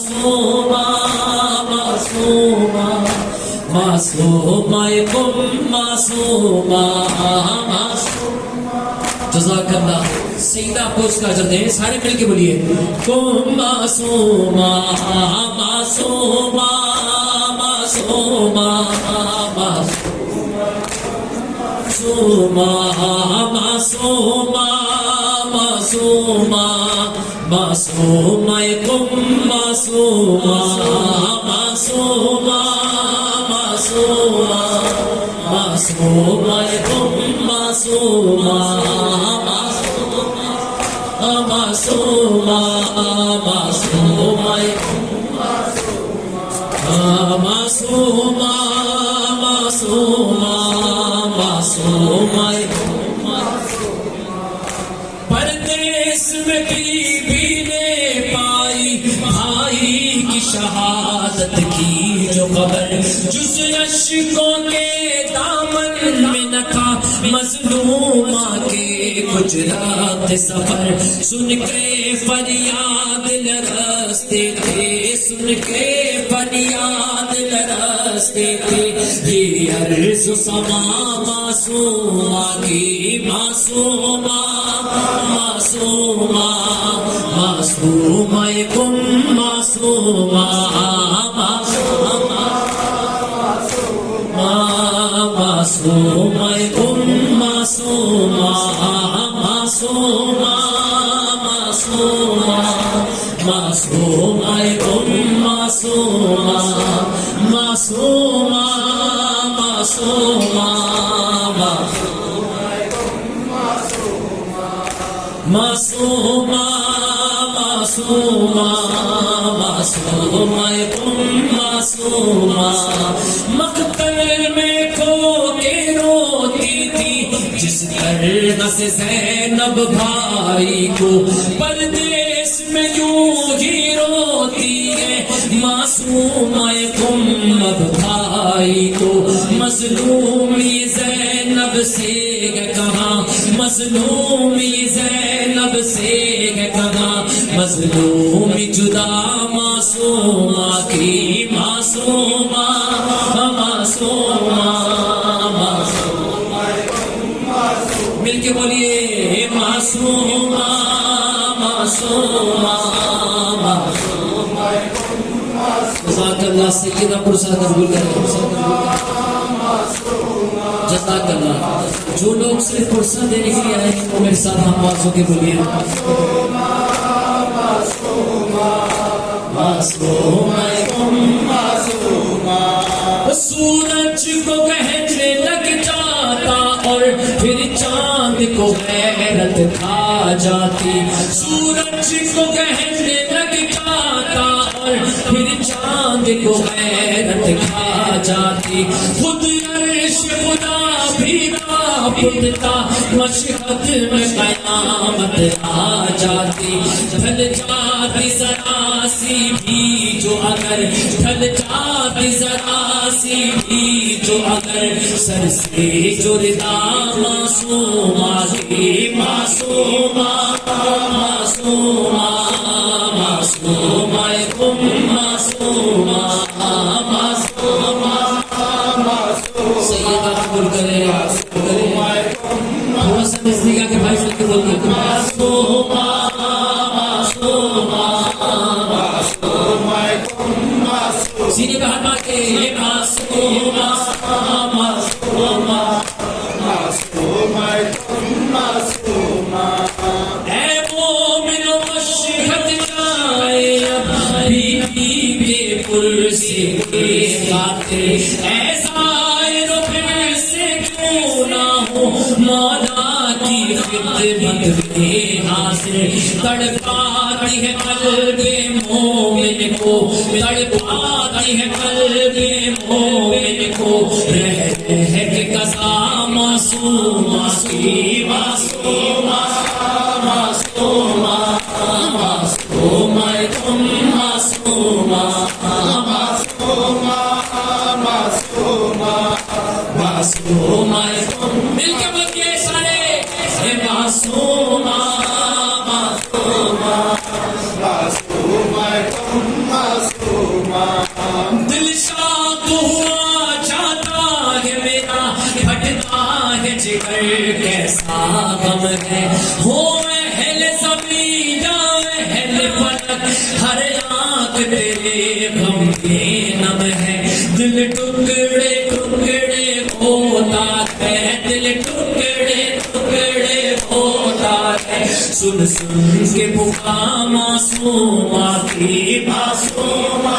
معصوما معصوما معصوما کم معصوما جزاک اللہ سیدہ آپ کو اس کا اجر دیں سارے مل کے بولیے کم معصوما معصوما معصوما معصوما معصوما معصوما معصوما کم معصوما معصوما معصوما معصوما کم معصوما معصوما معصوما معصوما معصوما معصوما پردیس میں بی نے پائی بھائی کی شہادت کی جو خبر جز اشکوں کے دامن میں نہ تھا مظلومہ کے گجرات سفر سن کے فریاد لرزتے تھے سن کے فریاد لرزتے تھے یہ عرض سما معصومہ کی معصومہ معصومہ معصومہ کم معصومہ معصومہ معصومہ کم معصومہ معصومہ معصومہ معصومہ کم معصومہ معصومہ معصومہ معصومہ معصومہ معصومہ کم معصومہ مقتل میں کھو کے روتی تھی جس طرح سے زینب بھائی کو پردیس میں یوں ہی روتی ہے معصومہ کم اب بھائی کو مظلومی زینب سے کہاں مظلومی زینب سے کہاں مظلومی جدا معصومہ کی معصومہ معصومہ مل کے بولیے معصومہ معصومہ جزاک اللہ سیدہ پرسہ قبول کریں جزاک اللہ جو لوگ صرف پرسہ دینے کے لیے آئے ہیں وہ میرے ساتھ ہم بازوں کے بولیے سورج کو کہنے لگ جاتا اور پھر چاند کو غیرت کھا جاتی سورج کو کہنے لگ جاتا اور پھر چاند کو غیرت کھا جاتی خود عرش خدا بھی کانپتا مشہد میں قیامت آ جاتی ڈھل جاتی ذرا سی بھی جو اگر ڈھل جاتی ذرا سی بھی جو اگر سر سے جردا معصومہ کی معصومہ معصومہ معصومہ کم معصومہ معصومہ سیدہ قبول کرے تھوڑا سا نزدیک آ کے بھائی مل کے بولتے ہیں معصومہ معصومہ سینے پہ ہاتھ مار کے معصومہ معصومہ اے مومن مشہد جائے اب بیوی کے پرسی کے خاطر ایسا پھر سے کیوں نہ ہو مولا کی خدمت میں حاضر تڑپاتی ہے قلب مومن کو تڑپاتی ہے قلب مومن کو رہے کہ قضا معصومہ کی معصومہ معصومہ معصومہ کم معصومہ معصومہ معصومہ معصومہ مل کے بولیے سارے معصومہ معصومہ معصومہ دل شاد ہوا جاتا ہے میرا، پھٹتا ہے جگر کیسا غم ہے، ہو اہل زمین یا اہل فلک، ہر آنکھ تیرے غم کے نم ہے، دل ٹکڑے ٹکڑے ہوتا ہے، دل ٹکڑے ٹکڑے ہوتا ہے، سن سن کے پکار معصومہ کی معصومہ